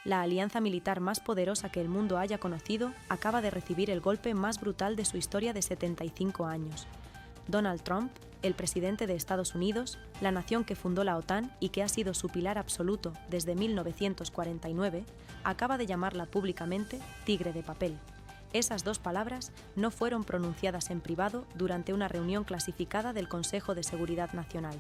La alianza militar más poderosa que el mundo haya conocido acaba de recibir el golpe más brutal de su historia de 75 años. Donald Trump, el presidente de Estados Unidos, la nación que fundó la OTAN y que ha sido su pilar absoluto desde 1949, acaba de llamarla públicamente tigre de papel. Esas dos palabras no fueron pronunciadas en privado durante una reunión clasificada del Consejo de Seguridad Nacional.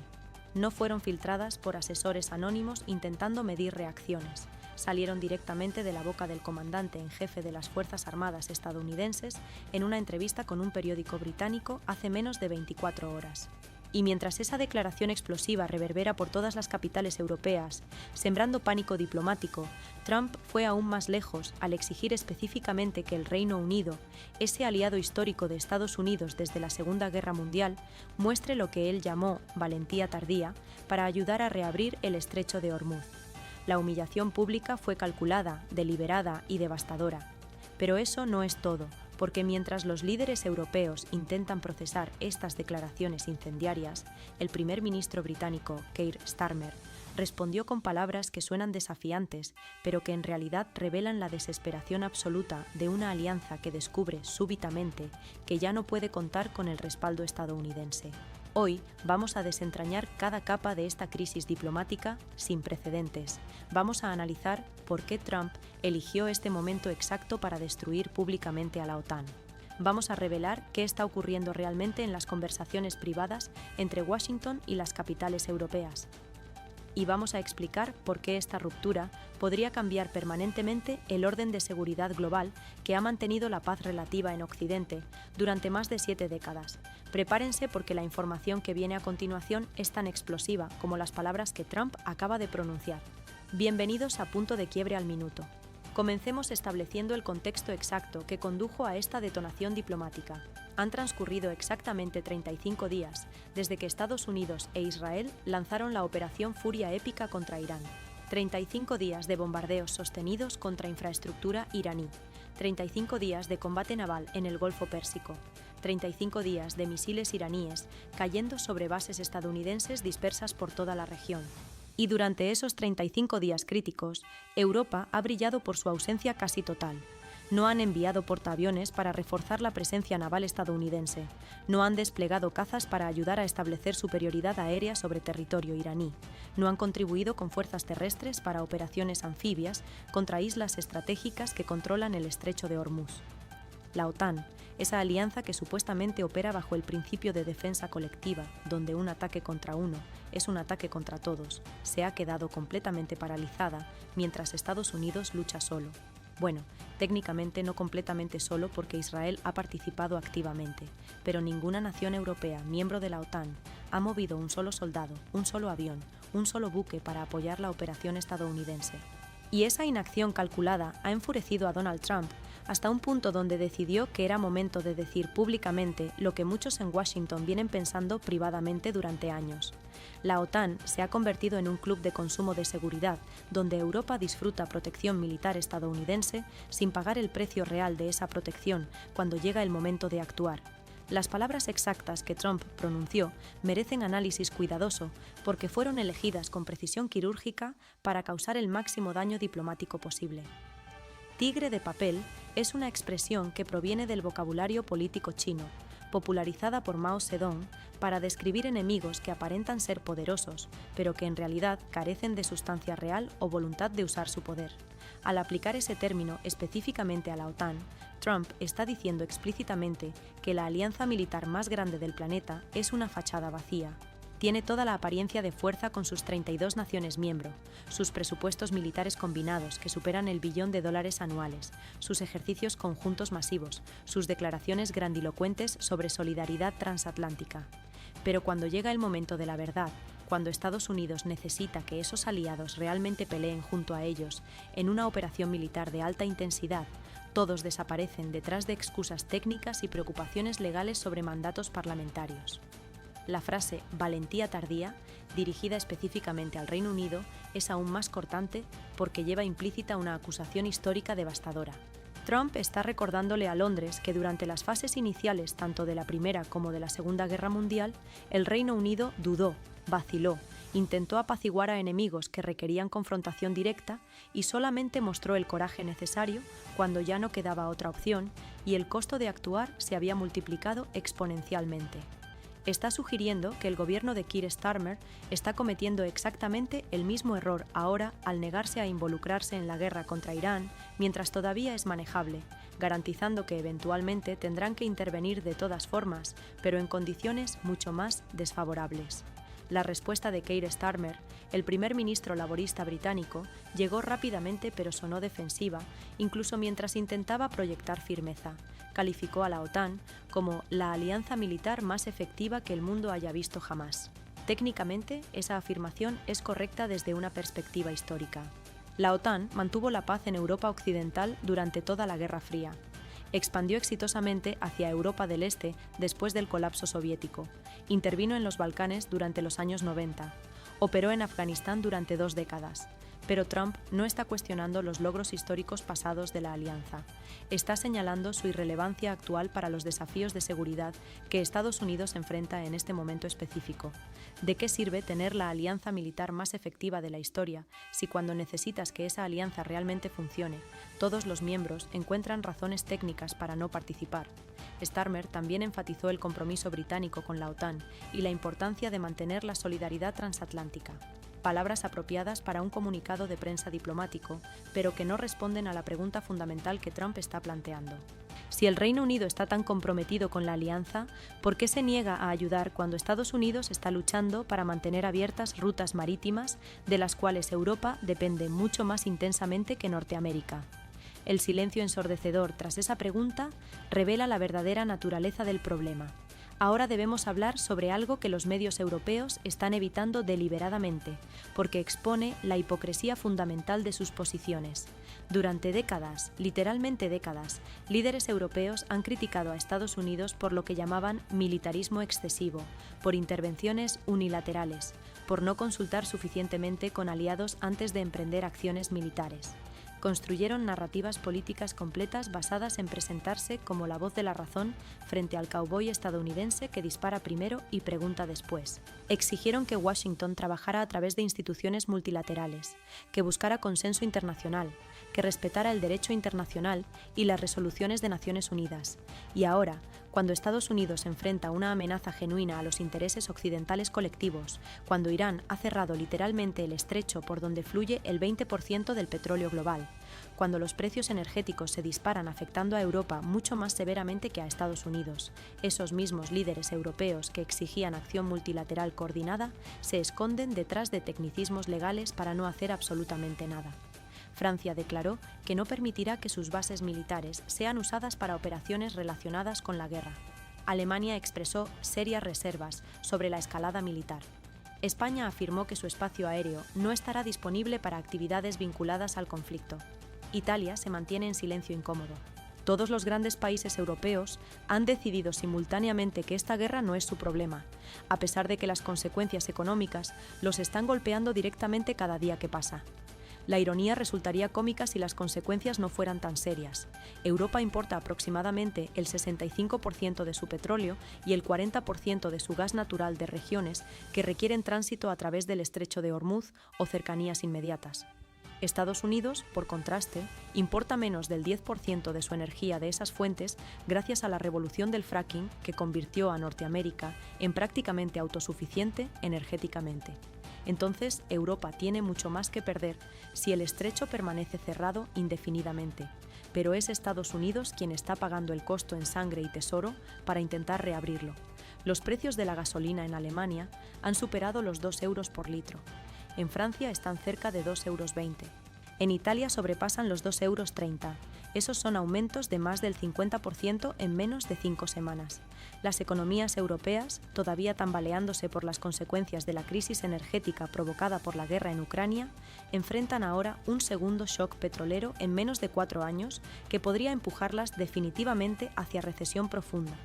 No fueron filtradas por asesores anónimos intentando medir reacciones. Salieron directamente de la boca del comandante en jefe de las Fuerzas Armadas estadounidenses en una entrevista con un periódico británico hace menos de 24 horas. Y mientras esa declaración explosiva reverbera por todas las capitales europeas, sembrando pánico diplomático, Trump fue aún más lejos al exigir específicamente que el Reino Unido, ese aliado histórico de Estados Unidos desde la Segunda Guerra Mundial, muestre lo que él llamó valentía tardía para ayudar a reabrir el estrecho de Hormuz. La humillación pública fue calculada, deliberada y devastadora. Pero eso no es todo, porque mientras los líderes europeos intentan procesar estas declaraciones incendiarias, el primer ministro británico, Keir Starmer, respondió con palabras que suenan desafiantes, pero que en realidad revelan la desesperación absoluta de una alianza que descubre súbitamente que ya no puede contar con el respaldo estadounidense. Hoy vamos a desentrañar cada capa de esta crisis diplomática sin precedentes. Vamos a analizar por qué Trump eligió este momento exacto para destruir públicamente a la OTAN. Vamos a revelar qué está ocurriendo realmente en las conversaciones privadas entre Washington y las capitales europeas. Y vamos a explicar por qué esta ruptura podría cambiar permanentemente el orden de seguridad global que ha mantenido la paz relativa en Occidente durante más de 7 décadas. Prepárense porque la información que viene a continuación es tan explosiva como las palabras que Trump acaba de pronunciar. Bienvenidos a Punto de Quiebre al Minuto. Comencemos estableciendo el contexto exacto que condujo a esta detonación diplomática. Han transcurrido exactamente 35 días desde que Estados Unidos e Israel lanzaron la Operación Furia Épica contra Irán. 35 días de bombardeos sostenidos contra infraestructura iraní. 35 días de combate naval en el Golfo Pérsico. 35 días de misiles iraníes cayendo sobre bases estadounidenses dispersas por toda la región. Y durante esos 35 días críticos, Europa ha brillado por su ausencia casi total. No han enviado portaaviones para reforzar la presencia naval estadounidense. No han desplegado cazas para ayudar a establecer superioridad aérea sobre territorio iraní. No han contribuido con fuerzas terrestres para operaciones anfibias contra islas estratégicas que controlan el estrecho de Hormuz. La OTAN, esa alianza que supuestamente opera bajo el principio de defensa colectiva, donde un ataque contra uno es un ataque contra todos, se ha quedado completamente paralizada mientras Estados Unidos lucha solo. Bueno, técnicamente no completamente solo porque Israel ha participado activamente, pero ninguna nación europea, miembro de la OTAN, ha movido un solo soldado, un solo avión, un solo buque para apoyar la operación estadounidense. Y esa inacción calculada ha enfurecido a Donald Trump hasta un punto donde decidió que era momento de decir públicamente lo que muchos en Washington vienen pensando privadamente durante años. La OTAN se ha convertido en un club de consumo de seguridad, donde Europa disfruta protección militar estadounidense sin pagar el precio real de esa protección cuando llega el momento de actuar. Las palabras exactas que Trump pronunció merecen análisis cuidadoso porque fueron elegidas con precisión quirúrgica para causar el máximo daño diplomático posible. Tigre de papel es una expresión que proviene del vocabulario político chino, popularizada por Mao Zedong para describir enemigos que aparentan ser poderosos, pero que en realidad carecen de sustancia real o voluntad de usar su poder. Al aplicar ese término específicamente a la OTAN, Trump está diciendo explícitamente que la alianza militar más grande del planeta es una fachada vacía. Tiene toda la apariencia de fuerza con sus 32 naciones miembro, sus presupuestos militares combinados que superan el $1 billón anuales, sus ejercicios conjuntos masivos, sus declaraciones grandilocuentes sobre solidaridad transatlántica. Pero cuando llega el momento de la verdad, cuando Estados Unidos necesita que esos aliados realmente peleen junto a ellos en una operación militar de alta intensidad, todos desaparecen detrás de excusas técnicas y preocupaciones legales sobre mandatos parlamentarios. La frase «valentía tardía», dirigida específicamente al Reino Unido, es aún más cortante porque lleva implícita una acusación histórica devastadora. Trump está recordándole a Londres que durante las fases iniciales tanto de la Primera como de la Segunda Guerra Mundial, el Reino Unido dudó, vaciló intentó apaciguar a enemigos que requerían confrontación directa y solamente mostró el coraje necesario cuando ya no quedaba otra opción y el costo de actuar se había multiplicado exponencialmente. Está sugiriendo que el gobierno de Keir Starmer está cometiendo exactamente el mismo error ahora al negarse a involucrarse en la guerra contra Irán mientras todavía es manejable, garantizando que eventualmente tendrán que intervenir de todas formas, pero en condiciones mucho más desfavorables. La respuesta de Keir Starmer, el primer ministro laborista británico, llegó rápidamente pero sonó defensiva, incluso mientras intentaba proyectar firmeza. Calificó a la OTAN como la alianza militar más efectiva que el mundo haya visto jamás. Técnicamente, esa afirmación es correcta desde una perspectiva histórica. La OTAN mantuvo la paz en Europa Occidental durante toda la Guerra Fría. Expandió exitosamente hacia Europa del Este después del colapso soviético. Intervino en los Balcanes durante los años 90. Operó en Afganistán durante 2 décadas. Pero Trump no está cuestionando los logros históricos pasados de la alianza. Está señalando su irrelevancia actual para los desafíos de seguridad que Estados Unidos enfrenta en este momento específico. ¿De qué sirve tener la alianza militar más efectiva de la historia si cuando necesitas que esa alianza realmente funcione, todos los miembros encuentran razones técnicas para no participar? Starmer también enfatizó el compromiso británico con la OTAN y la importancia de mantener la solidaridad transatlántica. Palabras apropiadas para un comunicado de prensa diplomático, pero que no responden a la pregunta fundamental que Trump está planteando. Si el Reino Unido está tan comprometido con la alianza, ¿por qué se niega a ayudar cuando Estados Unidos está luchando para mantener abiertas rutas marítimas de las cuales Europa depende mucho más intensamente que Norteamérica? El silencio ensordecedor tras esa pregunta revela la verdadera naturaleza del problema. Ahora debemos hablar sobre algo que los medios europeos están evitando deliberadamente, porque expone la hipocresía fundamental de sus posiciones. Durante décadas, literalmente décadas, líderes europeos han criticado a Estados Unidos por lo que llamaban militarismo excesivo, por intervenciones unilaterales, por no consultar suficientemente con aliados antes de emprender acciones militares. Construyeron narrativas políticas completas basadas en presentarse como la voz de la razón frente al cowboy estadounidense que dispara primero y pregunta después. Exigieron que Washington trabajara a través de instituciones multilaterales, que buscara consenso internacional, que respetara el derecho internacional y las resoluciones de Naciones Unidas. Y ahora, cuando Estados Unidos enfrenta una amenaza genuina a los intereses occidentales colectivos, cuando Irán ha cerrado literalmente el estrecho por donde fluye el 20% del petróleo global, cuando los precios energéticos se disparan afectando a Europa mucho más severamente que a Estados Unidos, esos mismos líderes europeos que exigían acción multilateral coordinada se esconden detrás de tecnicismos legales para no hacer absolutamente nada. Francia declaró que no permitirá que sus bases militares sean usadas para operaciones relacionadas con la guerra. Alemania expresó serias reservas sobre la escalada militar. España afirmó que su espacio aéreo no estará disponible para actividades vinculadas al conflicto. Italia se mantiene en silencio incómodo. Todos los grandes países europeos han decidido simultáneamente que esta guerra no es su problema, a pesar de que las consecuencias económicas los están golpeando directamente cada día que pasa. La ironía resultaría cómica si las consecuencias no fueran tan serias. Europa importa aproximadamente el 65% de su petróleo y el 40% de su gas natural de regiones que requieren tránsito a través del estrecho de Hormuz o cercanías inmediatas. Estados Unidos, por contraste, importa menos del 10% de su energía de esas fuentes gracias a la revolución del fracking que convirtió a Norteamérica en prácticamente autosuficiente energéticamente. Entonces, Europa tiene mucho más que perder si el estrecho permanece cerrado indefinidamente, pero es Estados Unidos quien está pagando el costo en sangre y tesoro para intentar reabrirlo. Los precios de la gasolina en Alemania han superado los 2 euros por litro. En Francia están cerca de 2,20 euros. En Italia sobrepasan los 2,30 euros. Esos son aumentos de más del 50% en menos de 5 semanas. Las economías europeas, todavía tambaleándose por las consecuencias de la crisis energética provocada por la guerra en Ucrania, enfrentan ahora un segundo shock petrolero en menos de 4 años que podría empujarlas definitivamente hacia recesión profunda.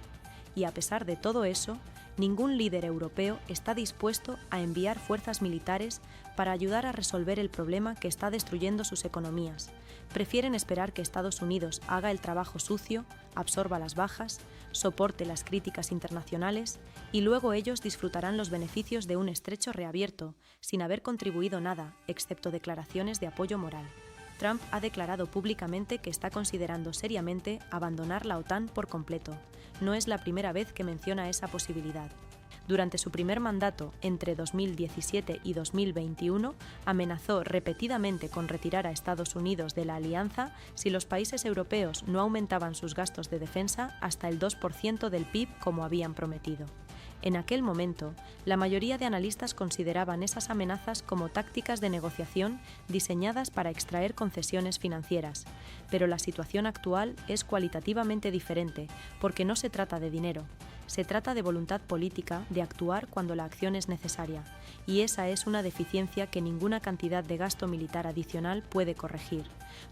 Y a pesar de todo eso, Ningún líder europeo está dispuesto a enviar fuerzas militares para ayudar a resolver el problema que está destruyendo sus economías. Prefieren esperar que Estados Unidos haga el trabajo sucio, absorba las bajas, soporte las críticas internacionales y luego ellos disfrutarán los beneficios de un estrecho reabierto, sin haber contribuido nada, excepto declaraciones de apoyo moral. Trump ha declarado públicamente que está considerando seriamente abandonar la OTAN por completo. No es la primera vez que menciona esa posibilidad. Durante su primer mandato, entre 2017 y 2021, amenazó repetidamente con retirar a Estados Unidos de la alianza si los países europeos no aumentaban sus gastos de defensa hasta el 2% del PIB como habían prometido. En aquel momento, la mayoría de analistas consideraban esas amenazas como tácticas de negociación diseñadas para extraer concesiones financieras, pero la situación actual es cualitativamente diferente porque no se trata de dinero. Se trata de voluntad política de actuar cuando la acción es necesaria, y esa es una deficiencia que ninguna cantidad de gasto militar adicional puede corregir.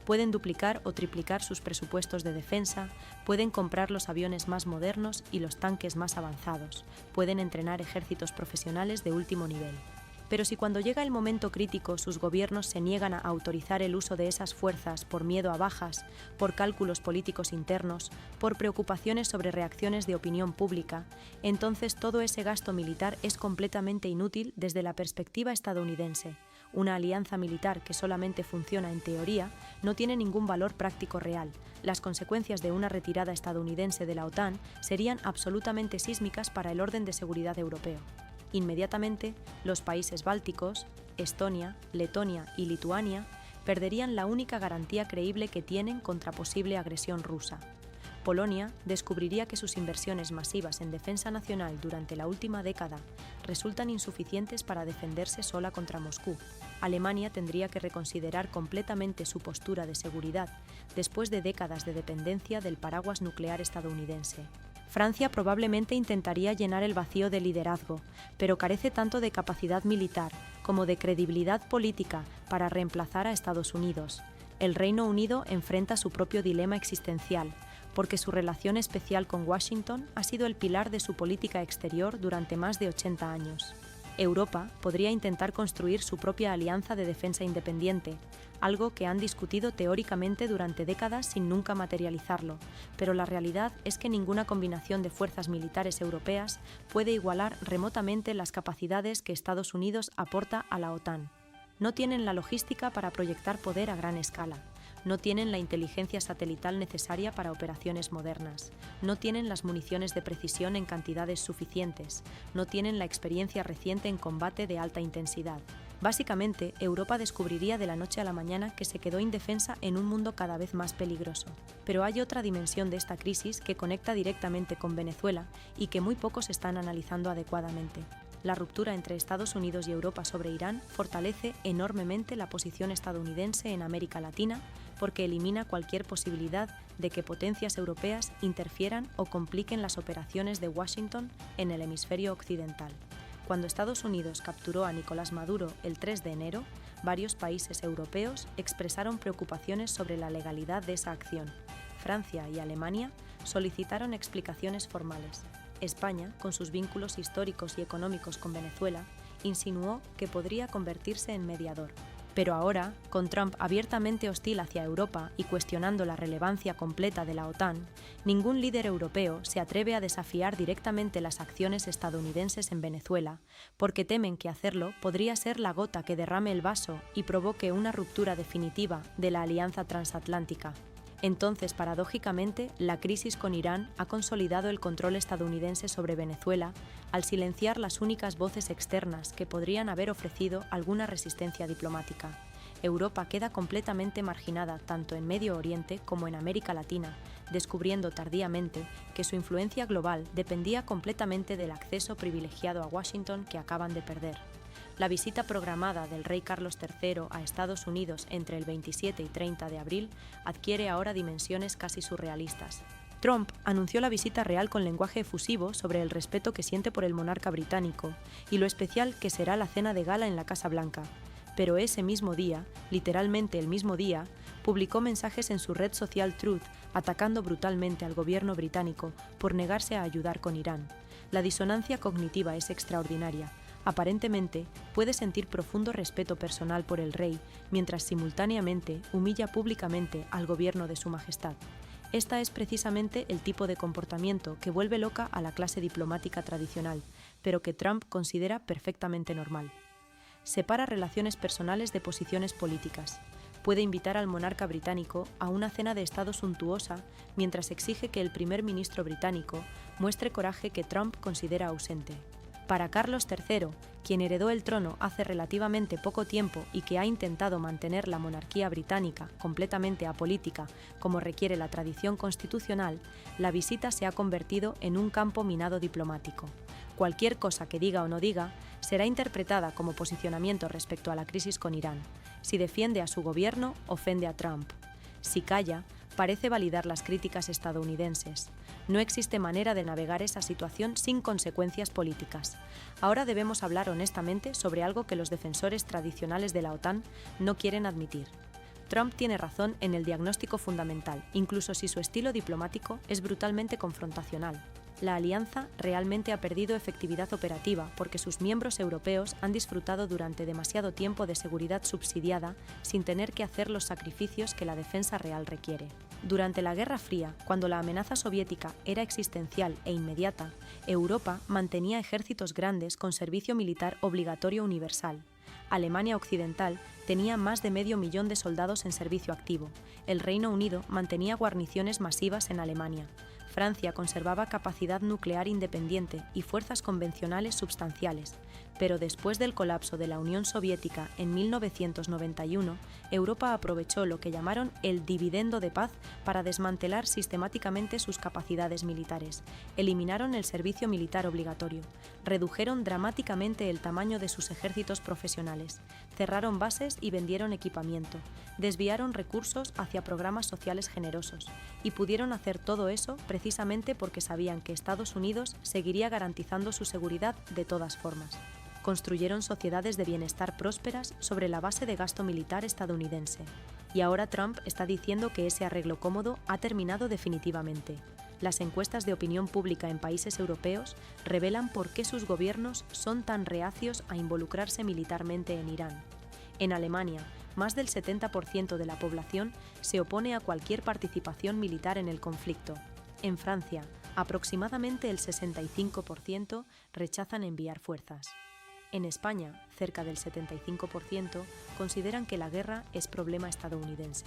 Pueden duplicar o triplicar sus presupuestos de defensa, pueden comprar los aviones más modernos y los tanques más avanzados, pueden entrenar ejércitos profesionales de último nivel. Pero si cuando llega el momento crítico sus gobiernos se niegan a autorizar el uso de esas fuerzas por miedo a bajas, por cálculos políticos internos, por preocupaciones sobre reacciones de opinión pública, entonces todo ese gasto militar es completamente inútil desde la perspectiva estadounidense. Una alianza militar que solamente funciona en teoría no tiene ningún valor práctico real. Las consecuencias de una retirada estadounidense de la OTAN serían absolutamente sísmicas para el orden de seguridad europeo. Inmediatamente, los países bálticos, Estonia, Letonia y Lituania, perderían la única garantía creíble que tienen contra posible agresión rusa. Polonia descubriría que sus inversiones masivas en defensa nacional durante la última década resultan insuficientes para defenderse sola contra Moscú. Alemania tendría que reconsiderar completamente su postura de seguridad después de décadas de dependencia del paraguas nuclear estadounidense. Francia probablemente intentaría llenar el vacío de liderazgo, pero carece tanto de capacidad militar como de credibilidad política para reemplazar a Estados Unidos. El Reino Unido enfrenta su propio dilema existencial, porque su relación especial con Washington ha sido el pilar de su política exterior durante más de 80 años. Europa podría intentar construir su propia alianza de defensa independiente, algo que han discutido teóricamente durante décadas sin nunca materializarlo, pero la realidad es que ninguna combinación de fuerzas militares europeas puede igualar remotamente las capacidades que Estados Unidos aporta a la OTAN. No tienen la logística para proyectar poder a gran escala. No tienen la inteligencia satelital necesaria para operaciones modernas, no tienen las municiones de precisión en cantidades suficientes, no tienen la experiencia reciente en combate de alta intensidad. Básicamente, Europa descubriría de la noche a la mañana que se quedó indefensa en un mundo cada vez más peligroso. Pero hay otra dimensión de esta crisis que conecta directamente con Venezuela y que muy pocos están analizando adecuadamente. La ruptura entre Estados Unidos y Europa sobre Irán fortalece enormemente la posición estadounidense en América Latina porque elimina cualquier posibilidad de que potencias europeas interfieran o compliquen las operaciones de Washington en el hemisferio occidental. Cuando Estados Unidos capturó a Nicolás Maduro el 3 de enero, varios países europeos expresaron preocupaciones sobre la legalidad de esa acción. Francia y Alemania solicitaron explicaciones formales. España, con sus vínculos históricos y económicos con Venezuela, insinuó que podría convertirse en mediador. Pero ahora, con Trump abiertamente hostil hacia Europa y cuestionando la relevancia completa de la OTAN, ningún líder europeo se atreve a desafiar directamente las acciones estadounidenses en Venezuela, porque temen que hacerlo podría ser la gota que derrame el vaso y provoque una ruptura definitiva de la alianza transatlántica. Entonces, paradójicamente, la crisis con Irán ha consolidado el control estadounidense sobre Venezuela al silenciar las únicas voces externas que podrían haber ofrecido alguna resistencia diplomática. Europa queda completamente marginada tanto en Medio Oriente como en América Latina, descubriendo tardíamente que su influencia global dependía completamente del acceso privilegiado a Washington que acaban de perder. La visita programada del rey Carlos III a Estados Unidos entre el 27 y 30 de abril adquiere ahora dimensiones casi surrealistas. Trump anunció la visita real con lenguaje efusivo sobre el respeto que siente por el monarca británico y lo especial que será la cena de gala en la Casa Blanca. Pero ese mismo día, literalmente el mismo día, publicó mensajes en su red social Truth atacando brutalmente al gobierno británico por negarse a ayudar con Irán. La disonancia cognitiva es extraordinaria. Aparentemente, puede sentir profundo respeto personal por el rey, mientras simultáneamente humilla públicamente al gobierno de su majestad. Esta es precisamente el tipo de comportamiento que vuelve loca a la clase diplomática tradicional, pero que Trump considera perfectamente normal. Separa relaciones personales de posiciones políticas. Puede invitar al monarca británico a una cena de estado suntuosa mientras exige que el primer ministro británico muestre coraje que Trump considera ausente. Para Carlos III, quien heredó el trono hace relativamente poco tiempo y que ha intentado mantener la monarquía británica completamente apolítica, como requiere la tradición constitucional, la visita se ha convertido en un campo minado diplomático. Cualquier cosa que diga o no diga será interpretada como posicionamiento respecto a la crisis con Irán. Si defiende a su gobierno, ofende a Trump. Si calla, parece validar las críticas estadounidenses. No existe manera de navegar esa situación sin consecuencias políticas. Ahora debemos hablar honestamente sobre algo que los defensores tradicionales de la OTAN no quieren admitir. Trump tiene razón en el diagnóstico fundamental, incluso si su estilo diplomático es brutalmente confrontacional. La alianza realmente ha perdido efectividad operativa porque sus miembros europeos han disfrutado durante demasiado tiempo de seguridad subsidiada sin tener que hacer los sacrificios que la defensa real requiere. Durante la Guerra Fría, cuando la amenaza soviética era existencial e inmediata, Europa mantenía ejércitos grandes con servicio militar obligatorio universal. Alemania Occidental tenía más de 500.000 de soldados en servicio activo. El Reino Unido mantenía guarniciones masivas en Alemania. Francia conservaba capacidad nuclear independiente y fuerzas convencionales substanciales, pero después del colapso de la Unión Soviética en 1991, Europa aprovechó lo que llamaron el dividendo de paz para desmantelar sistemáticamente sus capacidades militares. Eliminaron el servicio militar obligatorio, redujeron dramáticamente el tamaño de sus ejércitos profesionales, cerraron bases y vendieron equipamiento, desviaron recursos hacia programas sociales generosos, y pudieron hacer todo eso precisamente porque sabían que Estados Unidos seguiría garantizando su seguridad de todas formas. Construyeron sociedades de bienestar prósperas sobre la base de gasto militar estadounidense. Y ahora Trump está diciendo que ese arreglo cómodo ha terminado definitivamente. Las encuestas de opinión pública en países europeos revelan por qué sus gobiernos son tan reacios a involucrarse militarmente en Irán. En Alemania, más del 70% de la población se opone a cualquier participación militar en el conflicto. En Francia, aproximadamente el 65% rechazan enviar fuerzas. En España, cerca del 75% consideran que la guerra es problema estadounidense.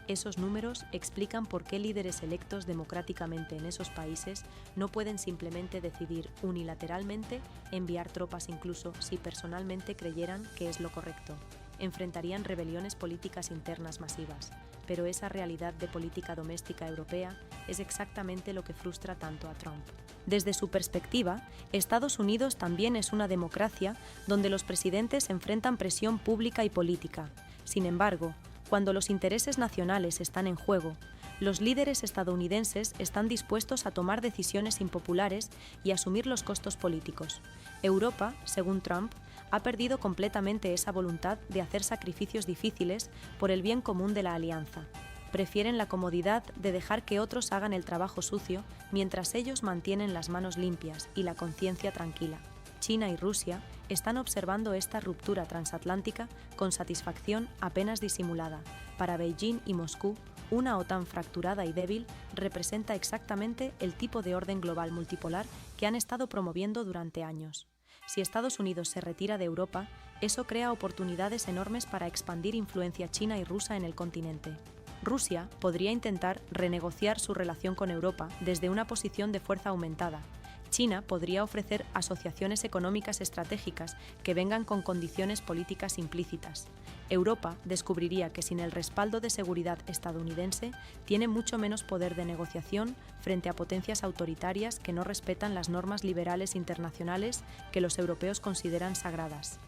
Esos números explican por qué líderes electos democráticamente en esos países no pueden simplemente decidir unilateralmente enviar tropas incluso si personalmente creyeran que es lo correcto. Enfrentarían rebeliones políticas internas masivas, pero esa realidad de política doméstica europea es exactamente lo que frustra tanto a Trump. Desde su perspectiva, Estados Unidos también es una democracia donde los presidentes enfrentan presión pública y política. Sin embargo, cuando los intereses nacionales están en juego, los líderes estadounidenses están dispuestos a tomar decisiones impopulares y asumir los costos políticos. Europa, según Trump, ha perdido completamente esa voluntad de hacer sacrificios difíciles por el bien común de la alianza. Prefieren la comodidad de dejar que otros hagan el trabajo sucio mientras ellos mantienen las manos limpias y la conciencia tranquila. China y Rusia están observando esta ruptura transatlántica con satisfacción apenas disimulada. Para Beijing y Moscú, una OTAN fracturada y débil representa exactamente el tipo de orden global multipolar que han estado promoviendo durante años. Si Estados Unidos se retira de Europa, eso crea oportunidades enormes para expandir influencia china y rusa en el continente. Rusia podría intentar renegociar su relación con Europa desde una posición de fuerza aumentada. China podría ofrecer asociaciones económicas estratégicas que vengan con condiciones políticas implícitas. Europa descubriría que sin el respaldo de seguridad estadounidense tiene mucho menos poder de negociación frente a potencias autoritarias que no respetan las normas liberales internacionales que los europeos consideran sagradas.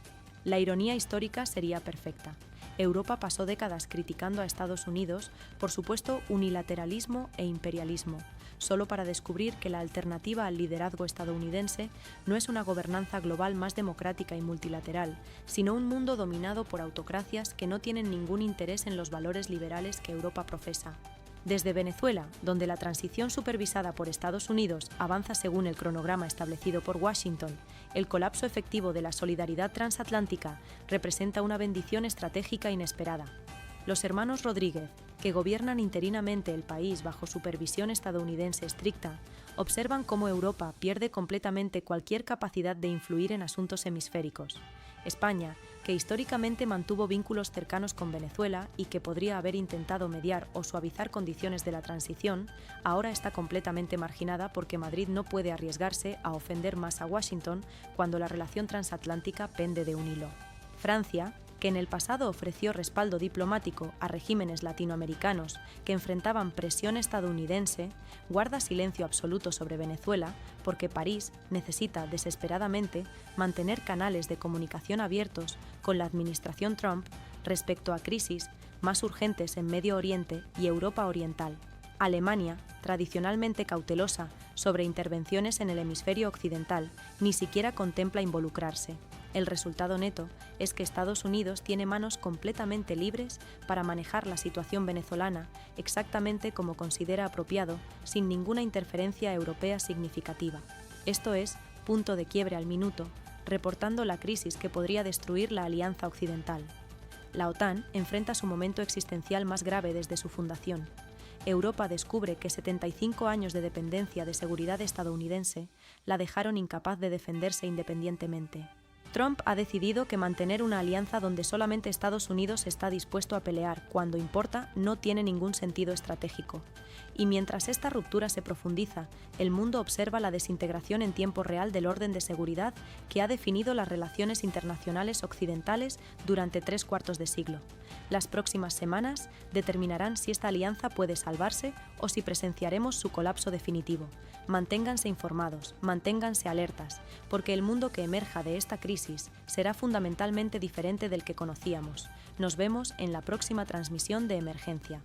La ironía histórica sería perfecta. Europa pasó décadas criticando a Estados Unidos por supuesto unilateralismo e imperialismo, solo para descubrir que la alternativa al liderazgo estadounidense no es una gobernanza global más democrática y multilateral, sino un mundo dominado por autocracias que no tienen ningún interés en los valores liberales que Europa profesa. Desde Venezuela, donde la transición supervisada por Estados Unidos avanza según el cronograma establecido por Washington, el colapso efectivo de la solidaridad transatlántica representa una bendición estratégica inesperada. Los hermanos Rodríguez, que gobiernan interinamente el país bajo supervisión estadounidense estricta, observan cómo Europa pierde completamente cualquier capacidad de influir en asuntos hemisféricos. España, que históricamente mantuvo vínculos cercanos con Venezuela y que podría haber intentado mediar o suavizar condiciones de la transición, ahora está completamente marginada porque Madrid no puede arriesgarse a ofender más a Washington cuando la relación transatlántica pende de un hilo. Francia, que en el pasado ofreció respaldo diplomático a regímenes latinoamericanos que enfrentaban presión estadounidense, guarda silencio absoluto sobre Venezuela porque París necesita desesperadamente mantener canales de comunicación abiertos con la administración Trump respecto a crisis más urgentes en Medio Oriente y Europa Oriental. Alemania, tradicionalmente cautelosa sobre intervenciones en el hemisferio occidental, ni siquiera contempla involucrarse. El resultado neto es que Estados Unidos tiene manos completamente libres para manejar la situación venezolana exactamente como considera apropiado, sin ninguna interferencia europea significativa. Esto es, punto de quiebre al minuto, reportando la crisis que podría destruir la alianza occidental. La OTAN enfrenta su momento existencial más grave desde su fundación. Europa descubre que 75 años de dependencia de seguridad estadounidense la dejaron incapaz de defenderse independientemente. Trump ha decidido que mantener una alianza donde solamente Estados Unidos está dispuesto a pelear cuando importa no tiene ningún sentido estratégico. Y mientras esta ruptura se profundiza, el mundo observa la desintegración en tiempo real del orden de seguridad que ha definido las relaciones internacionales occidentales durante 3/4 de siglo. Las próximas semanas determinarán si esta alianza puede salvarse o si presenciaremos su colapso definitivo. Manténganse informados, manténganse alertas, porque el mundo que emerja de esta crisis será fundamentalmente diferente del que conocíamos. Nos vemos en la próxima transmisión de Emergencia.